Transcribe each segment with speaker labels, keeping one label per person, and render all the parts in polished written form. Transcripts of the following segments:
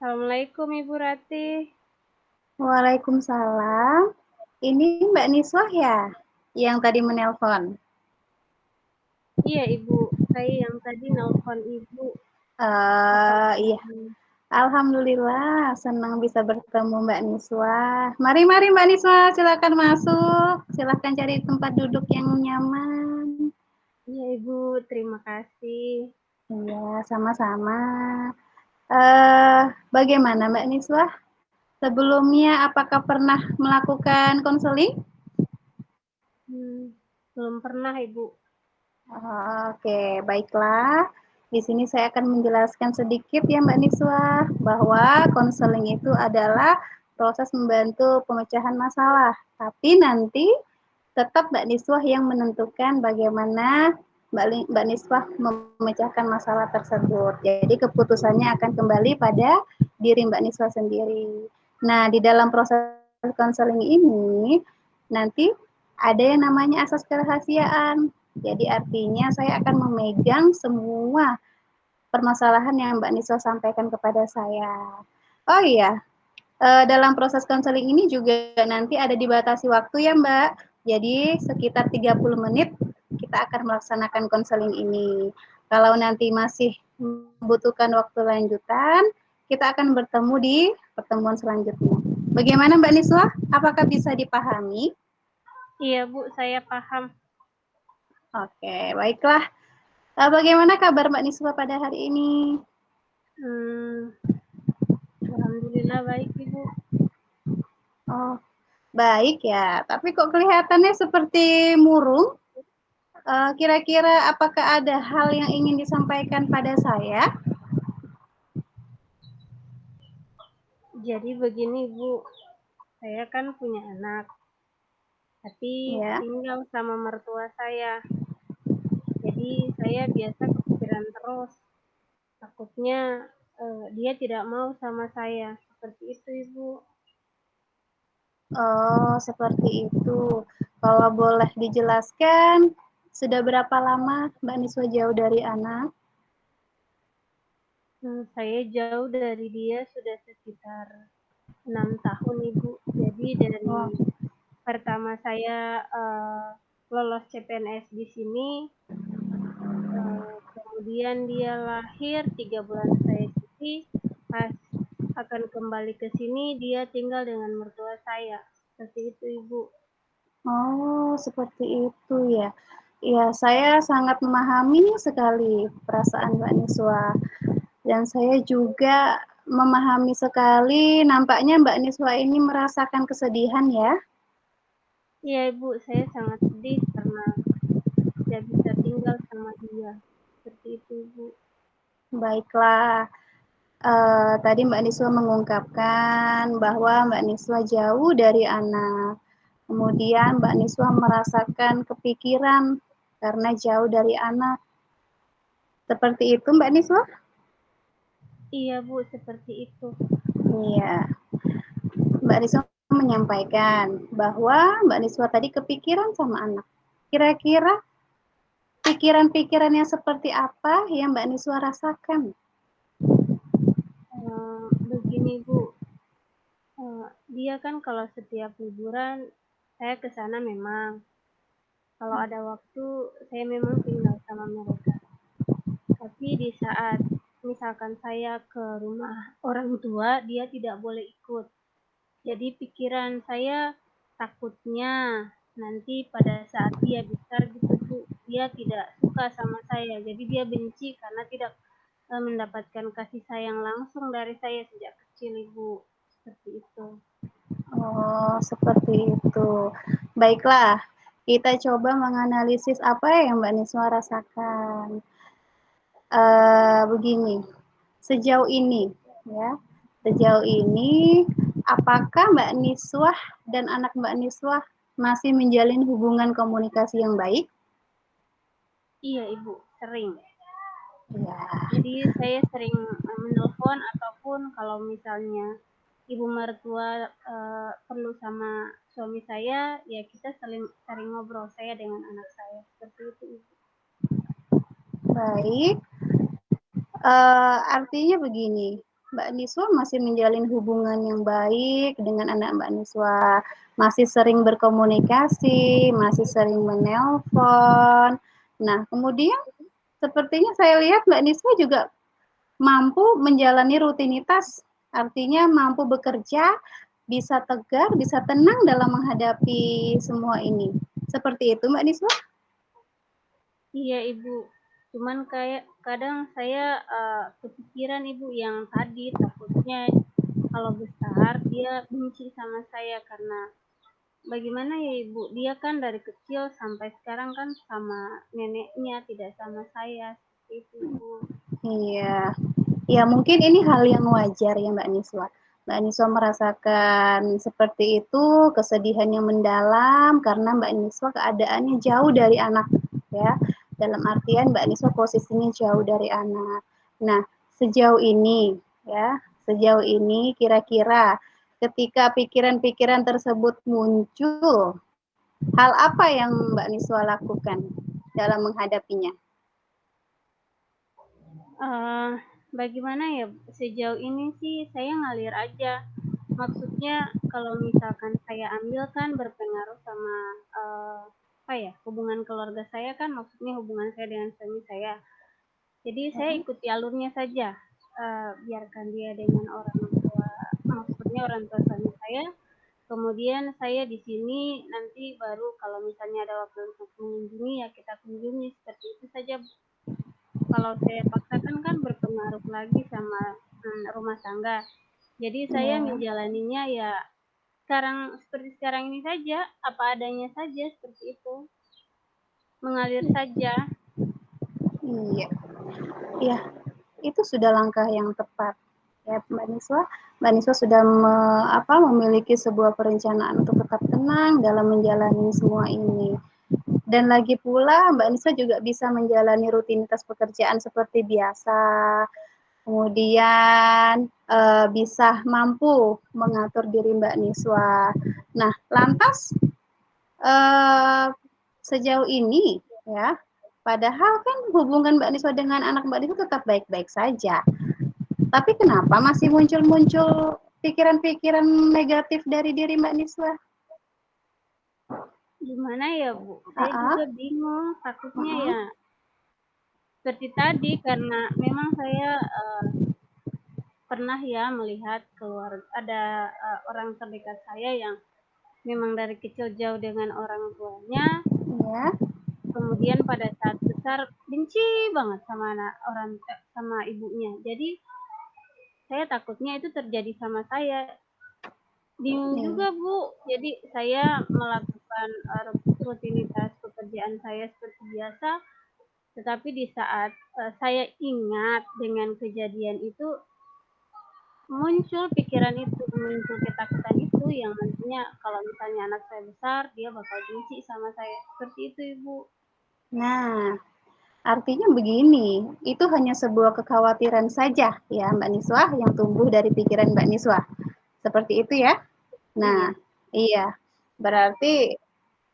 Speaker 1: Assalamualaikum Ibu Ratih.
Speaker 2: Waalaikumsalam. Ini Mbak Niswah ya, yang tadi menelpon.
Speaker 1: Iya Ibu, saya yang tadi nelpon Ibu. Apa
Speaker 2: Iya.
Speaker 1: kabarnya?
Speaker 2: Alhamdulillah, senang bisa bertemu Mbak Niswah. Mari Mbak Niswah, silakan masuk. Silakan cari tempat duduk yang nyaman.
Speaker 1: Iya Ibu, terima kasih.
Speaker 2: Iya, sama-sama. Eh, Bagaimana Mbak Niswah? Sebelumnya apakah pernah melakukan konseling?
Speaker 1: Hmm, belum pernah Ibu.
Speaker 2: Oke, baiklah. Di sini saya akan menjelaskan sedikit ya Mbak Niswa, bahwa konseling itu adalah proses membantu pemecahan masalah. Tapi nanti tetap Mbak Niswah yang menentukan bagaimana Mbak Niswah memecahkan masalah tersebut. Jadi keputusannya akan kembali pada diri Mbak Niswah sendiri. Nah, di dalam proses konseling ini nanti ada yang namanya asas kerahasiaan. Jadi artinya saya akan memegang semua permasalahan yang Mbak Niswa sampaikan kepada saya. Oh iya, dalam proses konseling ini juga nanti ada dibatasi waktu ya Mbak. Jadi sekitar 30 menit kita akan melaksanakan konseling ini. Kalau nanti masih membutuhkan waktu lanjutan, kita akan bertemu di pertemuan selanjutnya. Bagaimana Mbak Niswa? Apakah bisa dipahami?
Speaker 1: Iya Bu, saya paham.
Speaker 2: Oke, baiklah. Bagaimana kabar Mbak Niswa pada hari ini?
Speaker 1: Hmm, Alhamdulillah baik Ibu.
Speaker 2: Oh, baik ya. Tapi kok kelihatannya seperti murung? Kira-kira apakah ada hal yang ingin disampaikan pada saya?
Speaker 1: Jadi begini Bu, saya kan punya anak, tapi
Speaker 2: Ya.
Speaker 1: tinggal sama mertua saya. Jadi saya biasa kepikiran terus. Takutnya dia tidak mau sama saya. Seperti itu Ibu.
Speaker 2: Oh, seperti itu. Kalau boleh dijelaskan, sudah berapa lama Mbak Niswa jauh dari anak?
Speaker 1: Saya jauh dari dia sudah sekitar 6 tahun, Ibu. Jadi dari
Speaker 2: Oh,
Speaker 1: pertama saya lolos CPNS di sini, kemudian dia lahir 3 bulan saya cuti, pas akan kembali ke sini dia tinggal dengan mertua saya. Seperti itu, Ibu.
Speaker 2: oh, seperti itu ya. Ya, saya sangat memahami sekali perasaan Mbak Niswa. Dan saya juga memahami sekali, nampaknya Mbak Niswa ini merasakan kesedihan ya.
Speaker 1: Iya, Ibu, saya sangat sedih karena tidak bisa tinggal sama dia. Seperti itu, Ibu.
Speaker 2: Baiklah, tadi Mbak Niswa mengungkapkan bahwa Mbak Niswa jauh dari anak. Kemudian Mbak Niswa merasakan kepikiran karena jauh dari anak. Seperti itu Mbak Niswa?
Speaker 1: Iya, Bu, seperti itu.
Speaker 2: Iya, Mbak Niswa menyampaikan bahwa Mbak Niswa tadi kepikiran sama anak. Kira-kira pikiran-pikiran yang seperti apa yang Mbak Niswa rasakan?
Speaker 1: Begini, Bu, dia kan kalau setiap liburan saya ke sana memang. Kalau ada waktu saya memang tinggal sama mereka. Tapi di saat misalkan saya ke rumah orang tua, dia tidak boleh ikut. Jadi pikiran saya takutnya nanti pada saat dia besar gitu Bu, dia tidak suka sama saya. Jadi dia benci karena tidak mendapatkan kasih sayang langsung dari saya sejak kecil Ibu. Seperti itu.
Speaker 2: Oh, seperti itu. Baiklah, kita coba menganalisis apa yang Mbak Niswa rasakan. Begini, sejauh ini, ya, sejauh ini, apakah Mbak Niswah dan anak Mbak Niswah masih menjalin hubungan komunikasi yang baik?
Speaker 1: Iya Ibu, sering.
Speaker 2: Ya.
Speaker 1: Jadi saya sering menelpon ataupun kalau misalnya ibu mertua perlu sama suami saya, ya kita sering ngobrol saya dengan anak saya. Seperti itu Ibu.
Speaker 2: Baik, artinya begini. Mbak Niswa masih menjalin hubungan yang baik dengan anak Mbak Niswa, masih sering berkomunikasi, masih sering menelpon. Nah, kemudian sepertinya saya lihat Mbak Niswa juga mampu menjalani rutinitas, artinya mampu bekerja, bisa tegar, bisa tenang dalam menghadapi semua ini. Seperti itu Mbak Niswa?
Speaker 1: Iya Ibu, cuman kayak kadang saya kepikiran Ibu yang tadi takutnya kalau besar dia benci sama saya karena bagaimana ya Ibu, dia kan dari kecil sampai sekarang kan sama neneknya, tidak sama saya, seperti itu Ibu.
Speaker 2: Iya. Ya, mungkin ini hal yang wajar ya Mbak Niswa. Mbak Niswa merasakan seperti itu, kesedihan yang mendalam karena Mbak Niswa keadaannya jauh dari anak ya. Dalam artian Mbak Niswa posisinya jauh dari anak. Nah, sejauh ini ya, sejauh ini kira-kira ketika pikiran-pikiran tersebut muncul, hal apa yang Mbak Niswa lakukan dalam menghadapinya?
Speaker 1: Eh, Bagaimana ya, sejauh ini sih saya ngalir aja. Maksudnya kalau misalkan saya ambil kan berpengaruh sama apa ya, hubungan keluarga saya kan, maksudnya hubungan saya dengan suami saya. Jadi saya ikuti alurnya saja, biarkan dia dengan orang tua, maksudnya orang tua suami saya. Kemudian saya di sini nanti baru kalau misalnya ada waktu untuk mengunjungi ya kita kunjungi, seperti itu saja. Kalau saya paksakan kan berpengaruh lagi sama rumah tangga. Jadi saya
Speaker 2: Ya.
Speaker 1: menjalaninya ya sekarang seperti sekarang ini saja, apa adanya saja seperti itu. Mengalir saja.
Speaker 2: Iya. Iya, itu sudah langkah yang tepat. Ya, Mbak Niswa. Mbak Niswa sudah memiliki sebuah perencanaan untuk tetap tenang dalam menjalani semua ini. Dan lagi pula Mbak Niswa juga bisa menjalani rutinitas pekerjaan seperti biasa. Kemudian bisa mampu mengatur diri Mbak Niswa. Nah, lantas eh, sejauh ini ya, padahal kan hubungan Mbak Niswa dengan anak Mbak Niswa tetap baik-baik saja. Tapi kenapa masih muncul-muncul pikiran-pikiran negatif dari diri Mbak Niswa?
Speaker 1: Gimana ya Bu? Saya
Speaker 2: Aa,
Speaker 1: juga bingung. Takutnya
Speaker 2: uh-uh.
Speaker 1: ya seperti tadi karena memang saya pernah ya melihat keluarga ada orang terdekat saya yang memang dari kecil jauh dengan orang tuanya,
Speaker 2: Ya,
Speaker 1: kemudian pada saat besar benci banget sama anak orang sama ibunya. Jadi saya takutnya itu terjadi sama saya. Bingung
Speaker 2: nih.
Speaker 1: juga Bu. Jadi saya melakukan rutinitas pekerjaan saya seperti biasa, tetapi di saat saya ingat dengan kejadian itu muncul pikiran itu, muncul ketakutan itu yang nantinya kalau misalnya anak saya besar, dia bakal benci sama saya. Seperti itu, Ibu.
Speaker 2: Nah, artinya begini, itu hanya sebuah kekhawatiran saja ya Mbak Niswa yang tumbuh dari pikiran Mbak Niswa. Seperti itu ya. Nah,
Speaker 1: Iya.
Speaker 2: iya. Berarti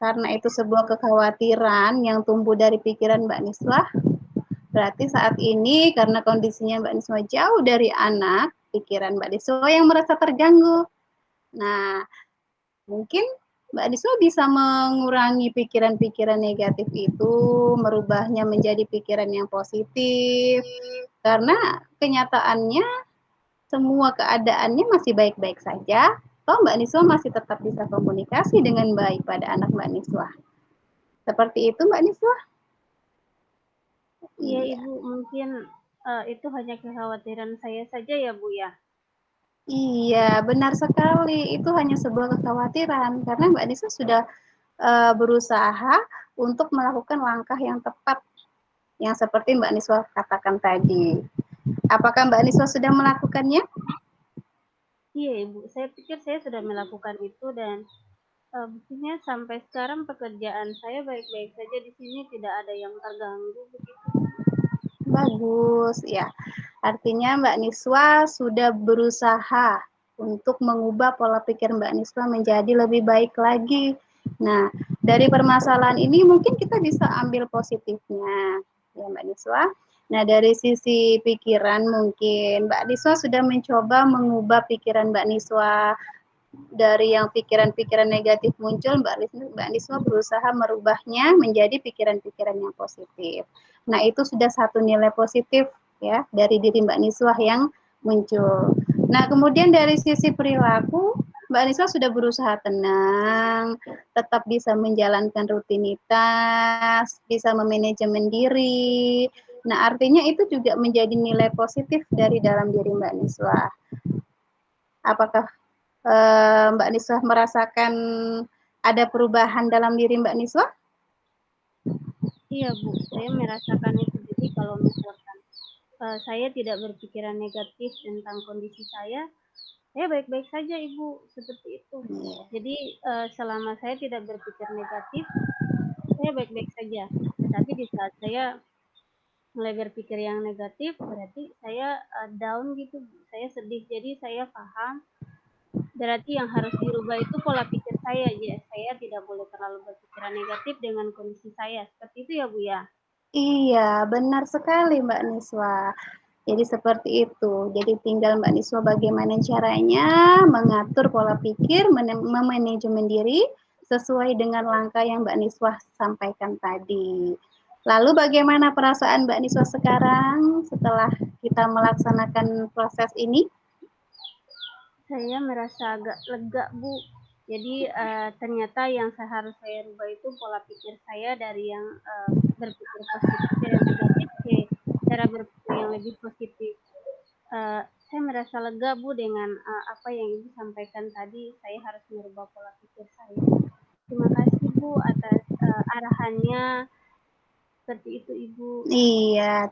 Speaker 2: karena itu sebuah kekhawatiran yang tumbuh dari pikiran Mbak Niswa, berarti saat ini karena kondisinya Mbak Niswa jauh dari anak, pikiran Mbak Niswa yang merasa terganggu. Nah, mungkin Mbak Niswa bisa mengurangi pikiran-pikiran negatif itu, merubahnya menjadi pikiran yang positif, karena kenyataannya semua keadaannya masih baik-baik saja. Toh Mbak Niswa masih tetap bisa komunikasi dengan baik pada anak Mbak Niswa. Seperti itu Mbak Niswa?
Speaker 1: Iya,
Speaker 2: Iya.
Speaker 1: Ibu, mungkin itu hanya kekhawatiran saya saja ya, Bu ya.
Speaker 2: Iya, benar sekali. Itu hanya sebuah kekhawatiran karena Mbak Niswa sudah berusaha untuk melakukan langkah yang tepat yang seperti Mbak Niswa katakan tadi. Apakah Mbak Niswa sudah melakukannya?
Speaker 1: Iya, Ibu. Saya pikir saya sudah melakukan itu dan buktinya sampai sekarang pekerjaan saya baik-baik saja di sini, tidak ada yang terganggu begitu, Bu.
Speaker 2: Bagus, ya. Artinya Mbak Niswa sudah berusaha untuk mengubah pola pikir Mbak Niswa menjadi lebih baik lagi. Nah, dari permasalahan ini mungkin kita bisa ambil positifnya, ya Mbak Niswa. Nah, dari sisi pikiran mungkin Mbak Niswa sudah mencoba mengubah pikiran Mbak Niswa dari yang pikiran-pikiran negatif muncul, Mbak Niswa berusaha merubahnya menjadi pikiran-pikiran yang positif. Nah, itu sudah satu nilai positif ya dari diri Mbak Niswa yang muncul. Nah, kemudian dari sisi perilaku, Mbak Niswa sudah berusaha tenang, tetap bisa menjalankan rutinitas, bisa memanajemen diri. Nah, artinya itu juga menjadi nilai positif dari dalam diri Mbak Niswa. Apakah Mbak Niswa merasakan ada perubahan dalam diri Mbak Niswa?
Speaker 1: Iya Bu, saya merasakan itu. Jadi kalau misalkan saya tidak berpikiran negatif tentang kondisi saya baik-baik saja Ibu, seperti itu.
Speaker 2: Iya.
Speaker 1: Jadi selama saya tidak berpikir negatif, saya baik-baik saja. Tetapi di saat saya mulai berpikir yang negatif, berarti saya down gitu, saya sedih. Jadi saya paham, berarti yang harus dirubah itu pola pikir saya ya. Saya tidak boleh terlalu berpikiran negatif dengan kondisi saya. Seperti itu ya Bu ya.
Speaker 2: Iya, benar sekali Mbak Niswa. Jadi seperti itu. Jadi tinggal Mbak Niswa bagaimana caranya mengatur pola pikir, memanajemen diri sesuai dengan langkah yang Mbak Niswa sampaikan tadi. Lalu bagaimana perasaan Mbak Niswa sekarang setelah kita melaksanakan proses ini?
Speaker 1: Saya merasa agak lega Bu. Jadi ternyata yang harus saya rubah itu pola pikir saya dari yang berpikir positif dan negatif ke cara berpikir yang lebih positif. Saya merasa lega Bu dengan apa yang Ibu sampaikan tadi. Saya harus merubah pola pikir saya. Terima kasih Bu atas arahannya. Seperti itu Ibu.
Speaker 2: Iya,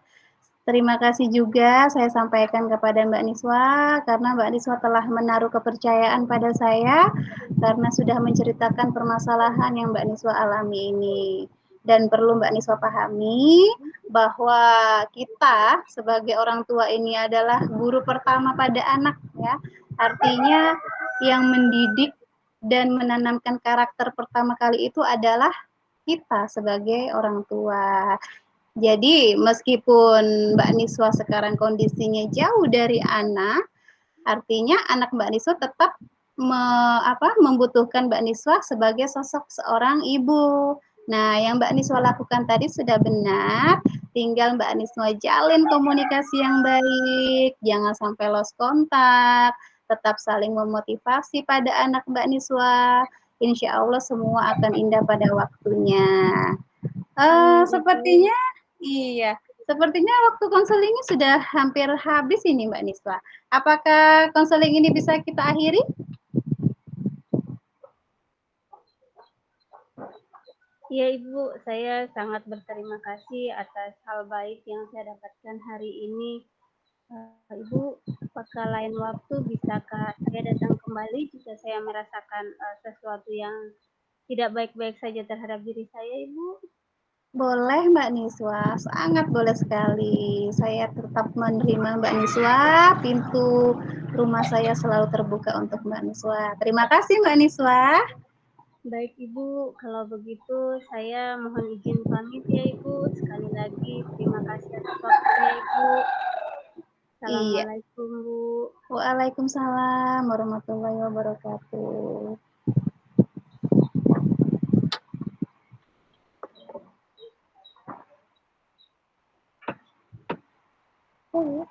Speaker 2: terima kasih juga saya sampaikan kepada Mbak Niswa karena Mbak Niswa telah menaruh kepercayaan pada saya karena sudah menceritakan permasalahan yang Mbak Niswa alami ini. Dan perlu Mbak Niswa pahami bahwa kita sebagai orang tua ini adalah guru pertama pada anak ya. Artinya yang mendidik dan menanamkan karakter pertama kali itu adalah kita sebagai orang tua. Jadi meskipun Mbak Niswa sekarang kondisinya jauh dari anak, artinya anak Mbak Niswa tetap membutuhkan Mbak Niswa sebagai sosok seorang ibu. Nah, yang Mbak Niswa lakukan tadi sudah benar, tinggal Mbak Niswa jalin komunikasi yang baik, jangan sampai lost kontak, tetap saling memotivasi pada anak Mbak Niswa. Insya Allah semua akan indah pada waktunya.
Speaker 1: Amin Ibu.
Speaker 2: Sepertinya iya, sepertinya waktu konselingnya sudah hampir habis ini Mbak Niswa. Apakah konseling ini bisa kita akhiri?
Speaker 1: Iya Ibu, saya sangat berterima kasih atas hal baik yang saya dapatkan hari ini. Ibu, apakah lain waktu bisakah saya datang kembali jika saya merasakan sesuatu yang tidak baik-baik saja terhadap diri saya, Ibu?
Speaker 2: Boleh Mbak Niswa, sangat boleh sekali. Saya tetap menerima Mbak Niswa, pintu rumah saya selalu terbuka untuk Mbak Niswa. Terima kasih Mbak Niswa.
Speaker 1: Baik Ibu, kalau begitu saya mohon izin pamit ya Ibu. Sekali lagi terima kasih atas waktunya Ibu.
Speaker 2: Iya.
Speaker 1: Assalamualaikum Bu.
Speaker 2: Waalaikumsalam warahmatullahi wabarakatuh. Oh,